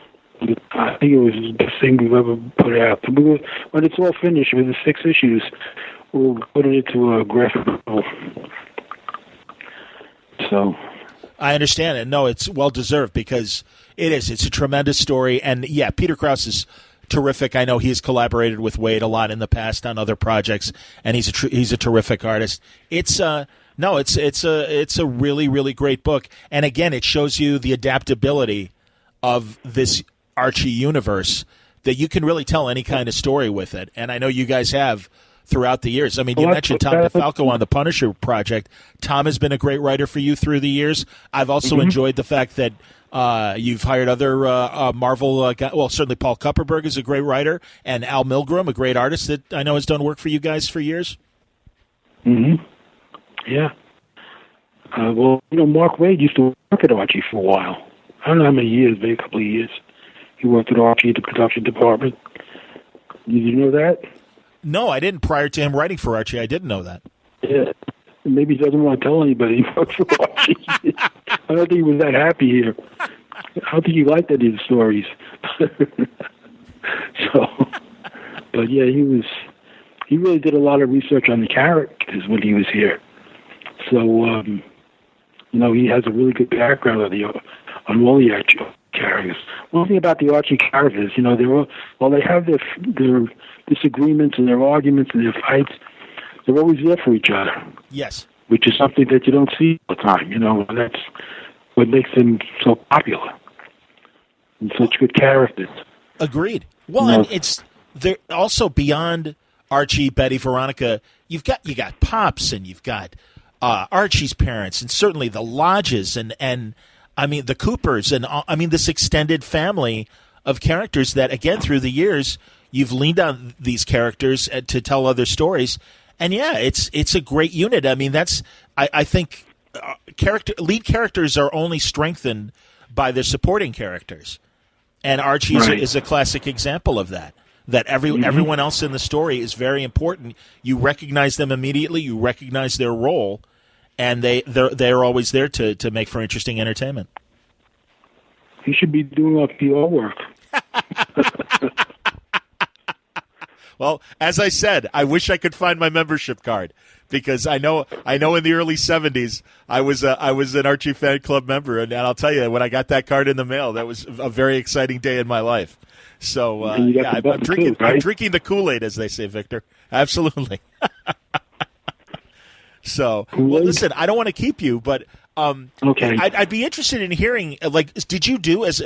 I think it was the best thing we've ever put out. When it's all finished with the 6 issues, we'll put it into a graphic novel. So I understand it. No, it's well deserved because it is. It's a tremendous story, and yeah, Peter Krause is terrific. I know he's collaborated with Wade a lot in the past on other projects, and he's a terrific artist. It's a really, really great book, and again, it shows you the adaptability of this Archie universe, that you can really tell any kind of story with it. And I know you guys have throughout the years. I mean, you mentioned Tom DeFalco on the Punisher project. Tom has been a great writer for you through the years. I've also enjoyed the fact that you've hired other Marvel guys. Well, certainly Paul Kupperberg is a great writer, and Al Milgrom, a great artist that I know has done work for you guys for years. Mm-hmm. Yeah. Mark Waid used to work at Archie for a while. I don't know how many years, maybe a couple of years. He worked at Archie at the production department. Did you know that? No, I didn't. Prior to him writing for Archie, I didn't know that. Yeah. Maybe he doesn't want to tell anybody he worked for Archie. I don't think he was that happy here. I don't think he liked any of the stories. But yeah, he really did a lot of research on the characters when he was here. So, he has a really good background on all the Archie characters. One thing about the Archie characters, they have their disagreements and their arguments and their fights, they're always there for each other. Yes. Which is something that you don't see all the time, and that's what makes them so popular and such good characters. Agreed. Well, and they're also beyond Archie, Betty, Veronica. You got Pops, and you've got Archie's parents, and certainly the Lodges, and I mean the Coopers, and this extended family of characters that, again, through the years, you've leaned on these characters to tell other stories. And yeah, it's a great unit. I mean, I think lead characters are only strengthened by their supporting characters, and Archie is a classic example of that. That everyone else in the story is very important. You recognize them immediately. You recognize their role, and they're always there to make for interesting entertainment. You should be doing our PR work. Well, as I said, I wish I could find my membership card, because I know in the early 70s I was an Archie fan club member, and I'll tell you, when I got that card in the mail, that was a very exciting day in my life. So I'm drinking the Kool-Aid, as they say, Victor. Absolutely. So, well, listen, I don't want to keep you, but okay. I'd be interested in hearing, did you do, as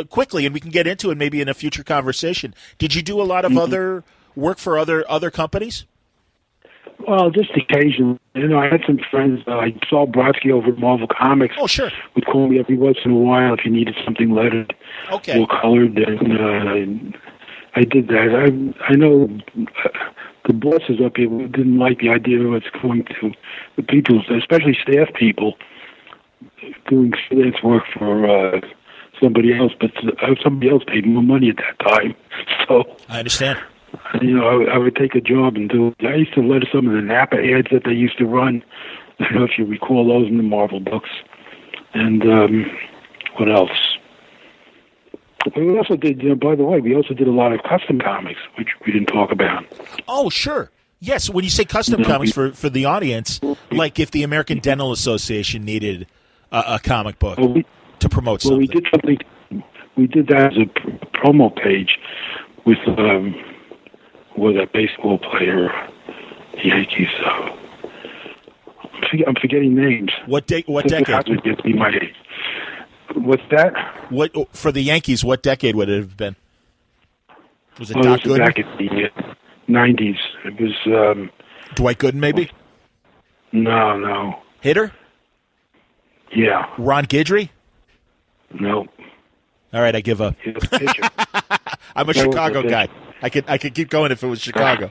quickly, and we can get into it maybe in a future conversation, did you do a lot of other work for other companies? Well, just occasionally. I had some friends, like Saul Brodsky over at Marvel Comics. Oh, sure. Would call me every once in a while if you needed something lettered or colored, and I did that. I know the bosses up here didn't like the idea of what's going to the people, especially staff people, doing freelance work for somebody else, but somebody else paid more money at that time. So I understand. I would take a job and do it. I used to letter some of the Napa ads that they used to run. I don't know if you recall those in the Marvel books. And what else? We also did, by the way, we also did a lot of custom comics, which we didn't talk about. Oh, sure. Yes, when you say custom comics for the audience, like if the American Dental Association needed a comic book to promote something. We did something. We did that as a promo page with that baseball player, the Yankees. I'm forgetting names. What decade? Gets me my age. What's that? What for the Yankees? What decade would it have been? Was it Doc Gooden? Back in the 90s. It was Dwight Gooden, maybe. No. Hitter? Yeah. Ron Guidry? No. All right, I give up. He was a pitcher. I'm a Chicago guy. I could keep going if it was Chicago.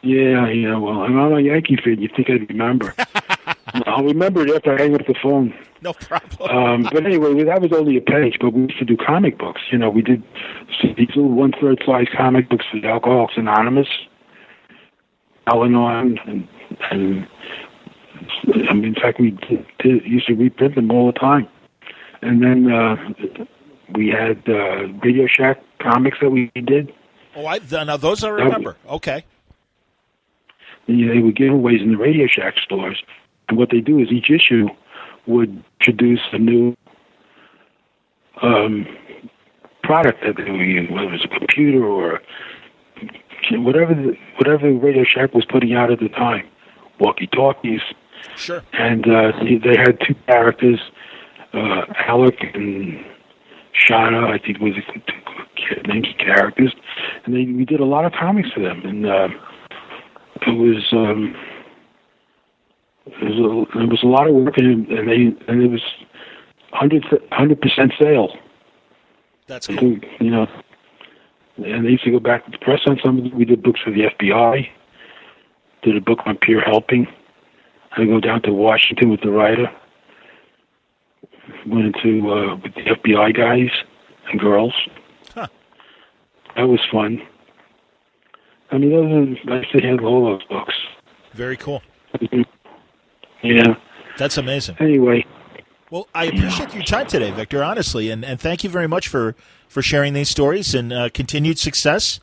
Yeah. Well, I'm not a Yankee fan. You think I'd remember? I'll remember it after I hang up the phone. No problem. But anyway, that was only a page, but we used to do comic books. We did these little 1/3 size comic books for Alcoholics Anonymous, Al-Anon, and in fact, we used to reprint them all the time. And then we had Radio Shack comics that we did. Oh, now those I remember. Okay. They were giveaways in the Radio Shack stores. And what they do is each issue would introduce a new product that they were using, whether it was a computer or whatever Radio Shack was putting out at the time, walkie-talkies. Sure. And they had two characters, Alec and Shauna, I think was the two named characters, and we did a lot of comics for them, and it was a lot of work, and it was 100% sale. That's cool. And they used to go back to the press on some of them. We did books for the FBI. Did a book on peer helping. I go down to Washington with the writer. Went into with the FBI guys and girls. Huh. That was fun. I used to handle all those books. Very cool. Yeah. That's amazing. Anyway. Well, I appreciate your time today, Victor, honestly, and thank you very much for sharing these stories and continued success.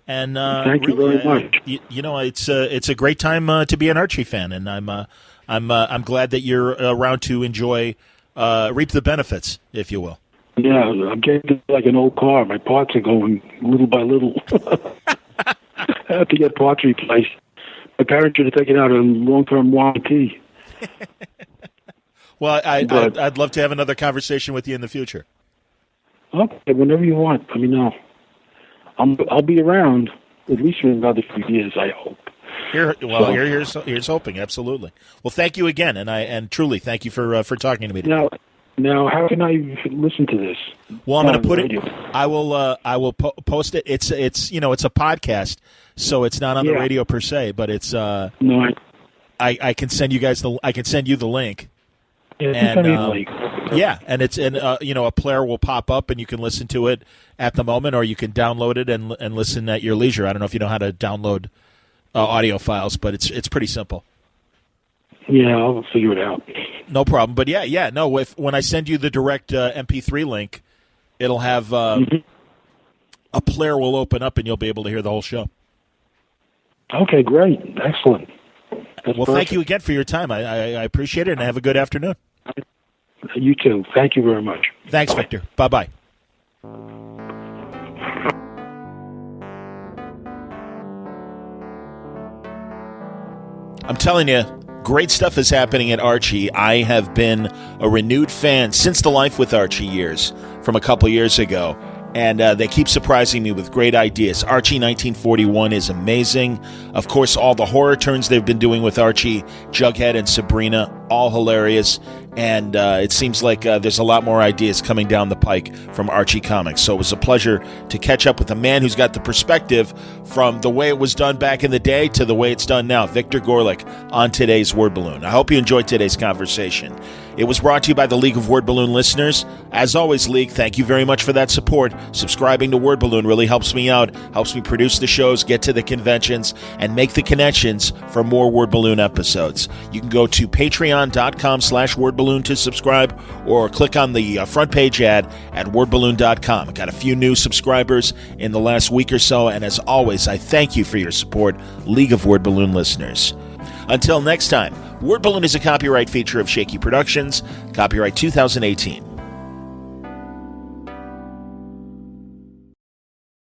And thank you very much. It's a great time to be an Archie fan, and I'm glad that you're around to enjoy reap the benefits, if you will. Yeah, I'm getting like an old car. My parts are going little by little. I have to get parts replaced. My parents should have taken out a long-term warranty. Well, I'd love to have another conversation with you in the future. Okay, whenever you want, let me know. I'll be around at least for another few years, I hope. Here's hoping. Absolutely. Well, thank you again, and truly thank you for talking to me today. Now, how can I listen to this? Well, I'm going to put it. I will post it. It's a podcast, so it's not on the radio per se, but it's. No, I can send you guys I can send you the link. Yeah, and it's a player will pop up and you can listen to it at the moment, or you can download it and listen at your leisure. I don't know if you know how to download audio files, but it's pretty simple. Yeah, I'll figure it out. No problem. But when I send you the direct MP3 link, it'll have a player will open up and you'll be able to hear the whole show. Okay, great, excellent. Well, thank you again for your time. I appreciate it, and have a good afternoon. You too. Thank you very much. Thanks, Victor. Bye-bye. I'm telling you, great stuff is happening at Archie. I have been a renewed fan since the Life with Archie years from a couple years ago. And they keep surprising me with great ideas. Archie 1941 is amazing. Of course, all the horror turns they've been doing with Archie, Jughead and Sabrina, all hilarious. And it seems like there's a lot more ideas coming down the pike from Archie Comics. So it was a pleasure to catch up with a man who's got the perspective from the way it was done back in the day to the way it's done now. Victor Gorleck on today's Word Balloon. I hope you enjoyed today's conversation. It was brought to you by the League of Word Balloon listeners. As always, League, thank you very much for that support. Subscribing to Word Balloon really helps me out, helps me produce the shows, get to the conventions, and make the connections for more Word Balloon episodes. You can go to patreon.com/wordballoon to subscribe, or click on the front page ad at wordballoon.com. I got a few new subscribers in the last week or so, and as always, I thank you for your support, League of Word Balloon listeners. Until next time, Word Balloon is a copyright feature of Shaky Productions, copyright 2018.